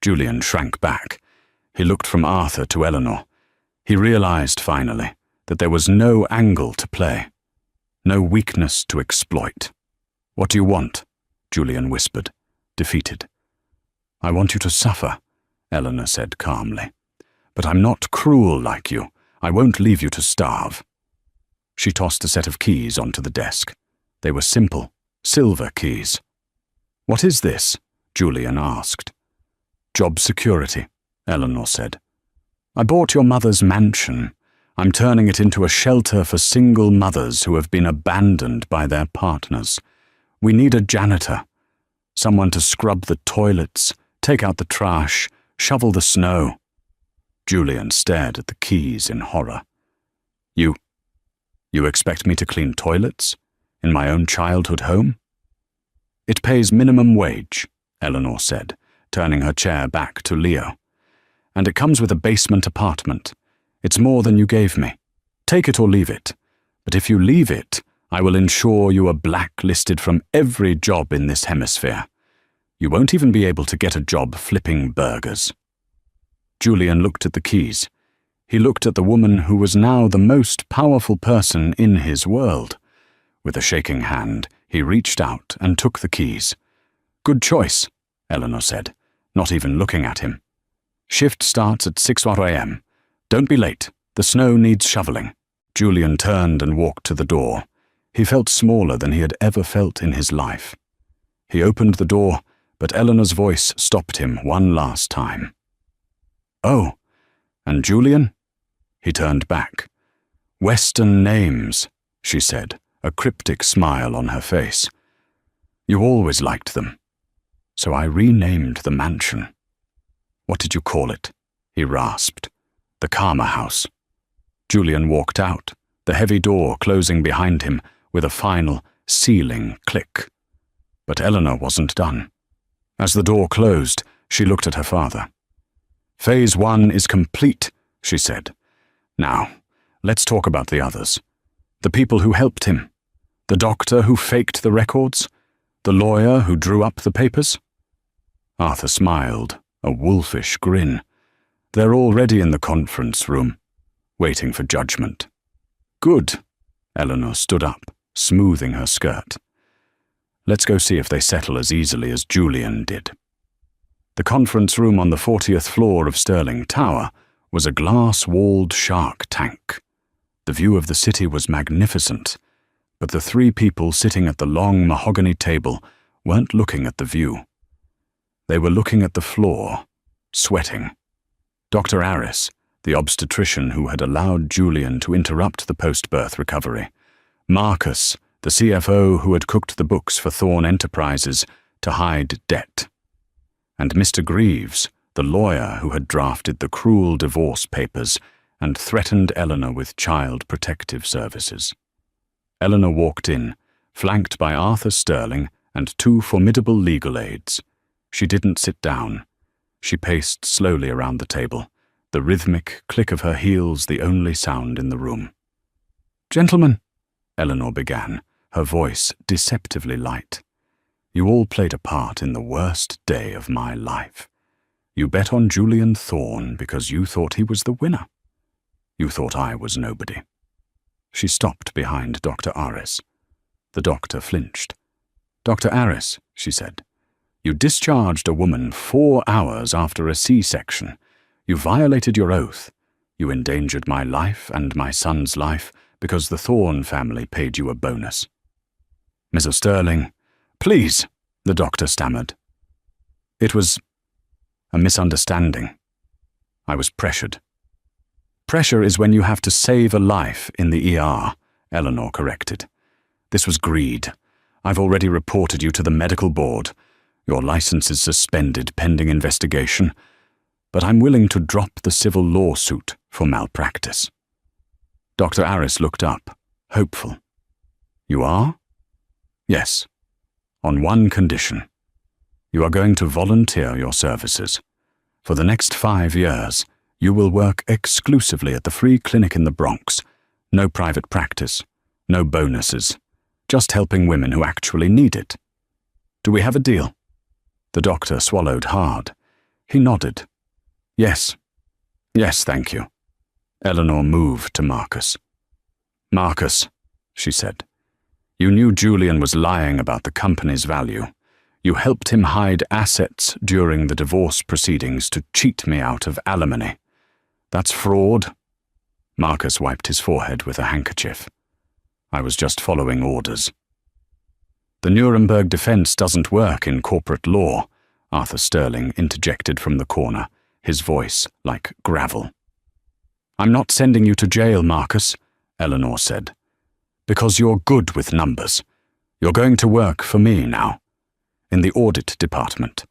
Julian shrank back. He looked from Arthur to Eleanor. He realized, finally, that there was no angle to play, no weakness to exploit. What do you want? Julian whispered, defeated. I want you to suffer, Eleanor said calmly. But I'm not cruel like you. I won't leave you to starve. She tossed a set of keys onto the desk. They were simple, silver keys. What is this? Julian asked. Job security, Eleanor said. I bought your mother's mansion. I'm turning it into a shelter for single mothers who have been abandoned by their partners. We need a janitor, someone to scrub the toilets, take out the trash, shovel the snow. Julian stared at the keys in horror. You expect me to clean toilets? In my own childhood home? It pays minimum wage, Eleanor said, turning her chair back to Leo. And it comes with a basement apartment. It's more than you gave me. Take it or leave it. But if you leave it, I will ensure you are blacklisted from every job in this hemisphere. You won't even be able to get a job flipping burgers. Julian looked at the keys. He looked at the woman who was now the most powerful person in his world. With a shaking hand, he reached out and took the keys. Good choice, Eleanor said, not even looking at him. Shift starts at 6 a.m. Don't be late. The snow needs shoveling. Julian turned and walked to the door. He felt smaller than he had ever felt in his life. He opened the door, but Eleanor's voice stopped him one last time. Oh, and Julian? He turned back. Western names, she said, a cryptic smile on her face. You always liked them. So I renamed the mansion. What did you call it? He rasped. The Karma House. Julian walked out, the heavy door closing behind him with a final, sealing click. But Eleanor wasn't done. As the door closed, she looked at her father. Phase 1 is complete, she said. Now, let's talk about the others. The people who helped him. The doctor who faked the records. The lawyer who drew up the papers. Arthur smiled, a wolfish grin. They're already in the conference room, waiting for judgment. Good. Eleanor stood up, smoothing her skirt. Let's go see if they settle as easily as Julian did. The conference room on the 40th floor of Stirling Tower was a glass-walled shark tank. The view of the city was magnificent, but the three people sitting at the long mahogany table weren't looking at the view. They were looking at the floor, sweating. Dr. Heiress, the obstetrician who had allowed Julian to interrupt the post-birth recovery, Marcus, the CFO who had cooked the books for Thorne Enterprises to hide debt, and Mr. Greaves, the lawyer who had drafted the cruel divorce papers and threatened Eleanor with child protective services. Eleanor walked in, flanked by Arthur Stirling and two formidable legal aides. She didn't sit down. She paced slowly around the table, the rhythmic click of her heels the only sound in the room. "Gentlemen," Eleanor began, her voice deceptively light, "you all played a part in the worst day of my life. You bet on Julian Thorne because you thought he was the winner. You thought I was nobody." She stopped behind Dr. Heiress. The doctor flinched. "Dr. Heiress," she said, "you discharged a woman 4 hours after a C-section. You violated your oath. You endangered my life and my son's life because the Thorne family paid you a bonus." "Mrs. Stirling, please," the doctor stammered. "It was a misunderstanding. I was pressured." "Pressure is when you have to save a life in the ER," Eleanor corrected. "This was greed. I've already reported you to the medical board. Your license is suspended pending investigation, but I'm willing to drop the civil lawsuit for malpractice." Dr. Heiress looked up, hopeful. "You are?" "Yes. On one condition. You are going to volunteer your services. For the next 5 years, you will work exclusively at the free clinic in the Bronx. No private practice, no bonuses, just helping women who actually need it. Do we have a deal?" The doctor swallowed hard. He nodded. "Yes. Yes, thank you." Eleanor moved to Marcus. "Marcus," she said, "you knew Julian was lying about the company's value. You helped him hide assets during the divorce proceedings to cheat me out of alimony. That's fraud." Marcus wiped his forehead with a handkerchief. "I was just following orders." "The Nuremberg defense doesn't work in corporate law," Arthur Stirling interjected from the corner, his voice like gravel. "I'm not sending you to jail, Marcus," Eleanor said, "because you're good with numbers. You're going to work for me now. In the audit department.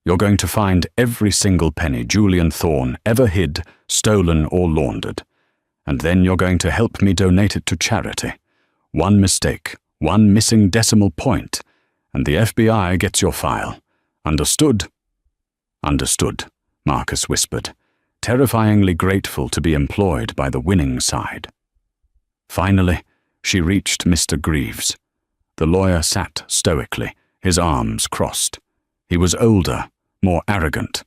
You're going to find every single penny Julian Thorne ever hid, stolen, or laundered. And then you're going to help me donate it to charity. One mistake, one missing decimal point, and the FBI gets your file. Understood?" "Understood," Marcus whispered, terrifyingly grateful to be employed by the winning side. Finally, she reached Mr. Greaves. The lawyer sat stoically, his arms crossed. He was older, more arrogant.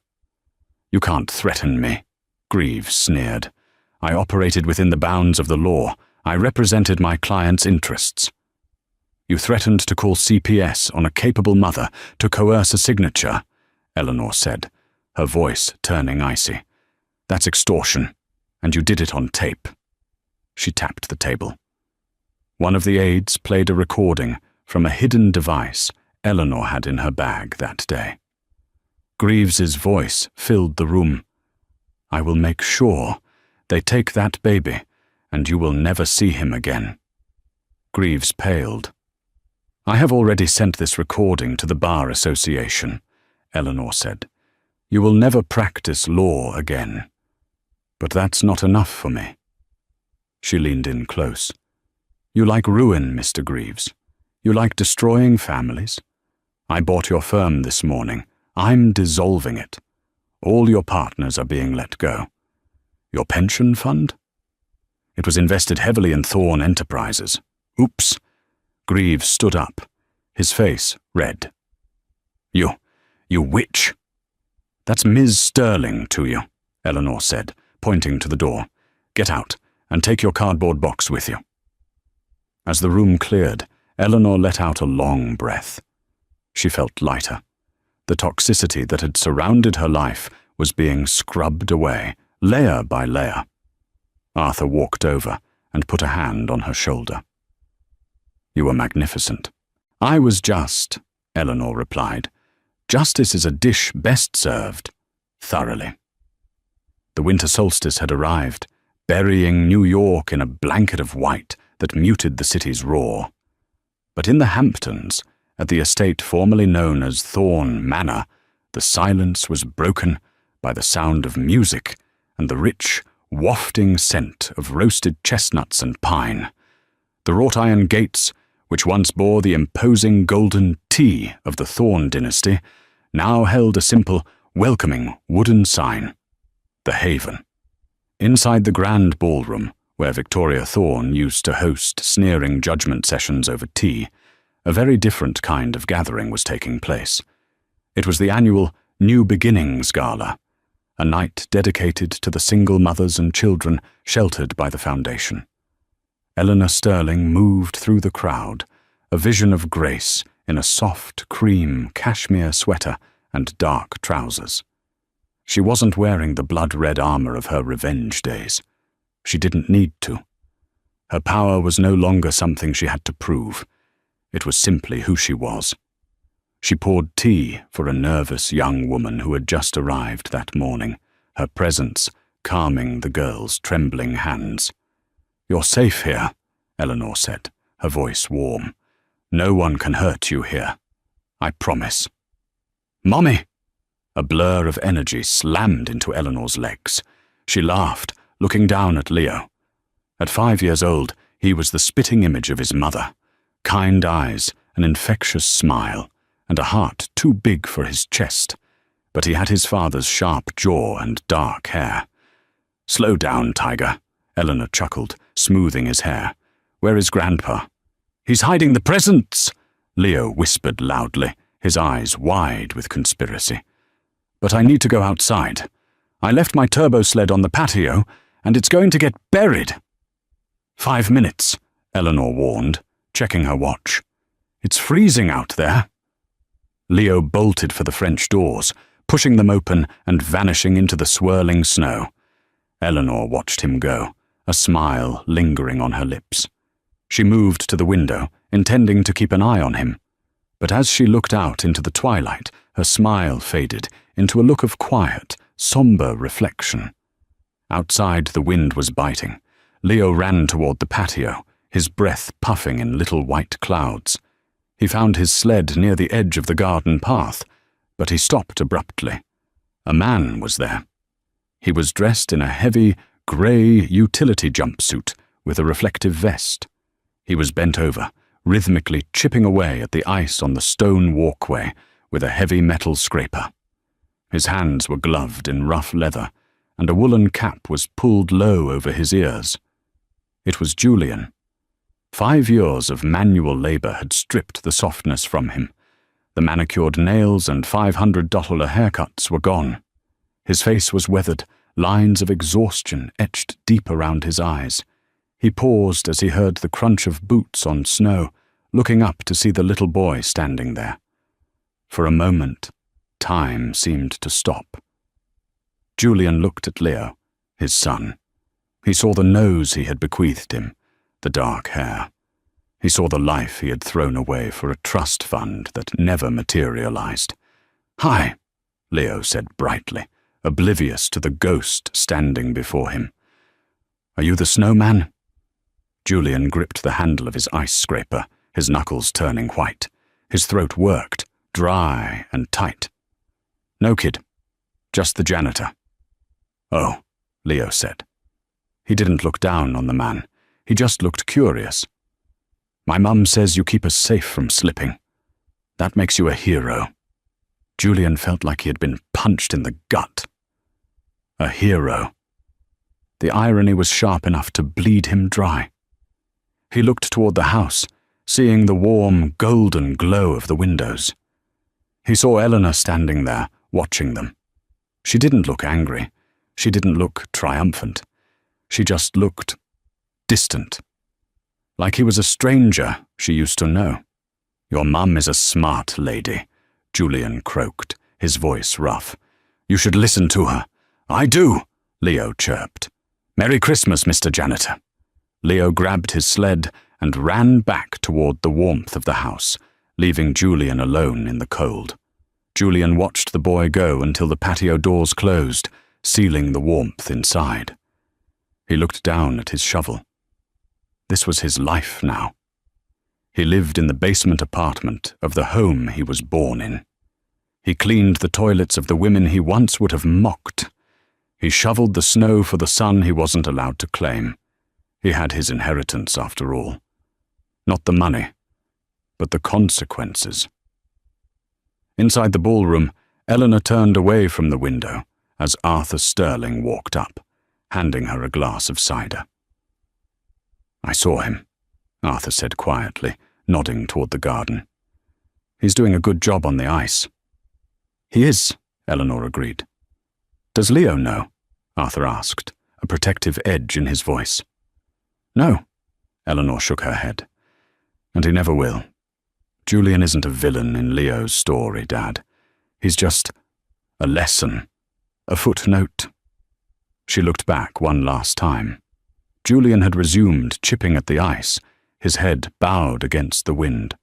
"You can't threaten me," Greaves sneered. "I operated within the bounds of the law. I represented my client's interests." "You threatened to call CPS on a capable mother to coerce a signature," Eleanor said, her voice turning icy. "That's extortion, and you did it on tape." She tapped the table. One of the aides played a recording from a hidden device Eleanor had in her bag that day. Greaves's voice filled the room. "I will make sure they take that baby, and you will never see him again." Greaves paled. "I have already sent this recording to the Bar Association," Eleanor said. "You will never practice law again. But that's not enough for me." She leaned in close. "You like ruin, Mr. Greaves. You like destroying families. I bought your firm this morning. I'm dissolving it. All your partners are being let go. Your pension fund? It was invested heavily in Thorne Enterprises. Oops." Greaves stood up, his face red. You witch." "That's Ms. Stirling to you," Eleanor said, pointing to the door. "Get out, and take your cardboard box with you." As the room cleared, Eleanor let out a long breath. She felt lighter. The toxicity that had surrounded her life was being scrubbed away, layer by layer. Arthur walked over and put a hand on her shoulder. "You were magnificent." "I was just," Eleanor replied. "Justice is a dish best served thoroughly." The winter solstice had arrived, burying New York in a blanket of white that muted the city's roar. But in the Hamptons, at the estate formerly known as Thorne Manor, the silence was broken by the sound of music and the rich, wafting scent of roasted chestnuts and pine. The wrought iron gates, which once bore the imposing golden T of the Thorne dynasty, now held a simple, welcoming wooden sign: The Haven. Inside the grand ballroom, where Victoria Thorne used to host sneering judgment sessions over tea, a very different kind of gathering was taking place. It was the annual New Beginnings Gala, a night dedicated to the single mothers and children sheltered by the foundation. Eleanor Sterling moved through the crowd, a vision of grace in a soft cream cashmere sweater and dark trousers. She wasn't wearing the blood-red armor of her revenge days. She didn't need to. Her power was no longer something she had to prove. It was simply who she was. She poured tea for a nervous young woman who had just arrived that morning, her presence calming the girl's trembling hands. "You're safe here," Eleanor said, her voice warm. "No one can hurt you here. I promise." "Mommy!" A blur of energy slammed into Eleanor's legs. She laughed, looking down at Leo. At 5 years old, he was the spitting image of his mother. Kind eyes, an infectious smile, and a heart too big for his chest. But he had his father's sharp jaw and dark hair. "Slow down, Tiger," Eleanor chuckled, smoothing his hair. "Where is Grandpa?" "He's hiding the presents," Leo whispered loudly, his eyes wide with conspiracy. "But I need to go outside. I left my turbo sled on the patio, and it's going to get buried." "5 minutes," Eleanor warned, checking her watch. "It's freezing out there." Leo bolted for the French doors, pushing them open and vanishing into the swirling snow. Eleanor watched him go, a smile lingering on her lips. She moved to the window, intending to keep an eye on him. But as she looked out into the twilight, her smile faded into a look of quiet, somber reflection. Outside, the wind was biting. Leo ran toward the patio, his breath puffing in little white clouds. He found his sled near the edge of the garden path, but he stopped abruptly. A man was there. He was dressed in a heavy, grey utility jumpsuit with a reflective vest. He was bent over, rhythmically chipping away at the ice on the stone walkway with a heavy metal scraper. His hands were gloved in rough leather, and a woolen cap was pulled low over his ears. It was Julian. 5 years of manual labor had stripped the softness from him. The manicured nails and $500 haircuts were gone. His face was weathered, lines of exhaustion etched deep around his eyes. He paused as he heard the crunch of boots on snow, looking up to see the little boy standing there. For a moment, time seemed to stop. Julian looked at Leo, his son. He saw the nose he had bequeathed him, the dark hair. He saw the life he had thrown away for a trust fund that never materialized. "Hi," Leo said brightly, oblivious to the ghost standing before him. "Are you the snowman?" Julian gripped the handle of his ice scraper, his knuckles turning white. His throat worked, dry and tight. "No, kid. Just the janitor." "Oh," Leo said. He didn't look down on the man. He just looked curious. "My mum says you keep us safe from slipping. That makes you a hero." Julian felt like he had been punched in the gut. A hero. The irony was sharp enough to bleed him dry. He looked toward the house, seeing the warm, golden glow of the windows. He saw Eleanor standing there, watching them. She didn't look angry. She didn't look triumphant. She just looked distant. Like he was a stranger she used to know. "Your mum is a smart lady. Julian croaked, his voice rough. "You should listen to her." "I do," Leo chirped. "Merry Christmas, Mr. Janitor." Leo grabbed his sled and ran back toward the warmth of the house, leaving Julian alone in the cold. Julian watched the boy go until the patio doors closed, sealing the warmth inside. He looked down at his shovel. This was his life now. He lived in the basement apartment of the home he was born in. He cleaned the toilets of the women he once would have mocked. He shoveled the snow for the son he wasn't allowed to claim. He had his inheritance after all. Not the money, but the consequences. Inside the ballroom, Eleanor turned away from the window as Arthur Sterling walked up, handing her a glass of cider. "I saw him," Arthur said quietly, nodding toward the garden. "He's doing a good job on the ice." "He is," Eleanor agreed. "Does Leo know?" Arthur asked, a protective edge in his voice. "No," Eleanor shook her head. "And he never will. Julian isn't a villain in Leo's story, Dad. He's just a lesson, a footnote." She looked back one last time. Julian had resumed chipping at the ice, his head bowed against the wind.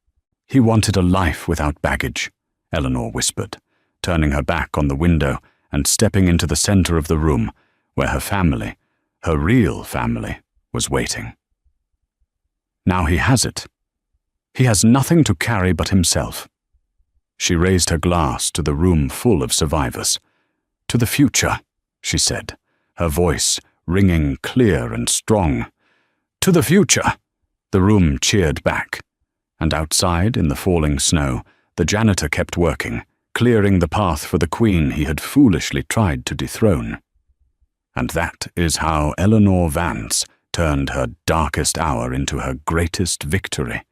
"He wanted a life without baggage," Eleanor whispered, turning her back on the window and stepping into the center of the room, where her family, her real family, was waiting. "Now he has it. He has nothing to carry but himself." She raised her glass to the room full of survivors. "To the future," she said, her voice ringing clear and strong. "To the future!" The room cheered back, and outside in the falling snow, the janitor kept working, clearing the path for the queen he had foolishly tried to dethrone. And that is how Eleanor Vance turned her darkest hour into her greatest victory.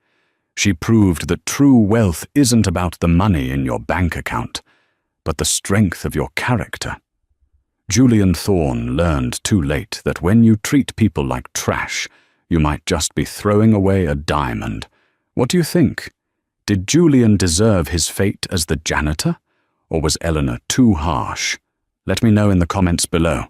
She proved that true wealth isn't about the money in your bank account, but the strength of your character. Julian Thorne learned too late that when you treat people like trash, you might just be throwing away a diamond. What do you think? Did Julian deserve his fate as the janitor, or was Eleanor too harsh? Let me know in the comments below.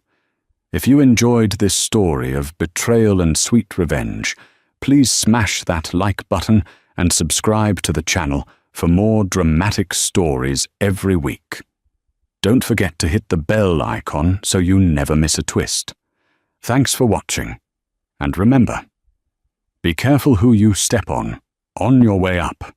If you enjoyed this story of betrayal and sweet revenge, please smash that like button and subscribe to the channel for more dramatic stories every week. Don't forget to hit the bell icon so you never miss a twist. Thanks for watching, and remember, be careful who you step on your way up.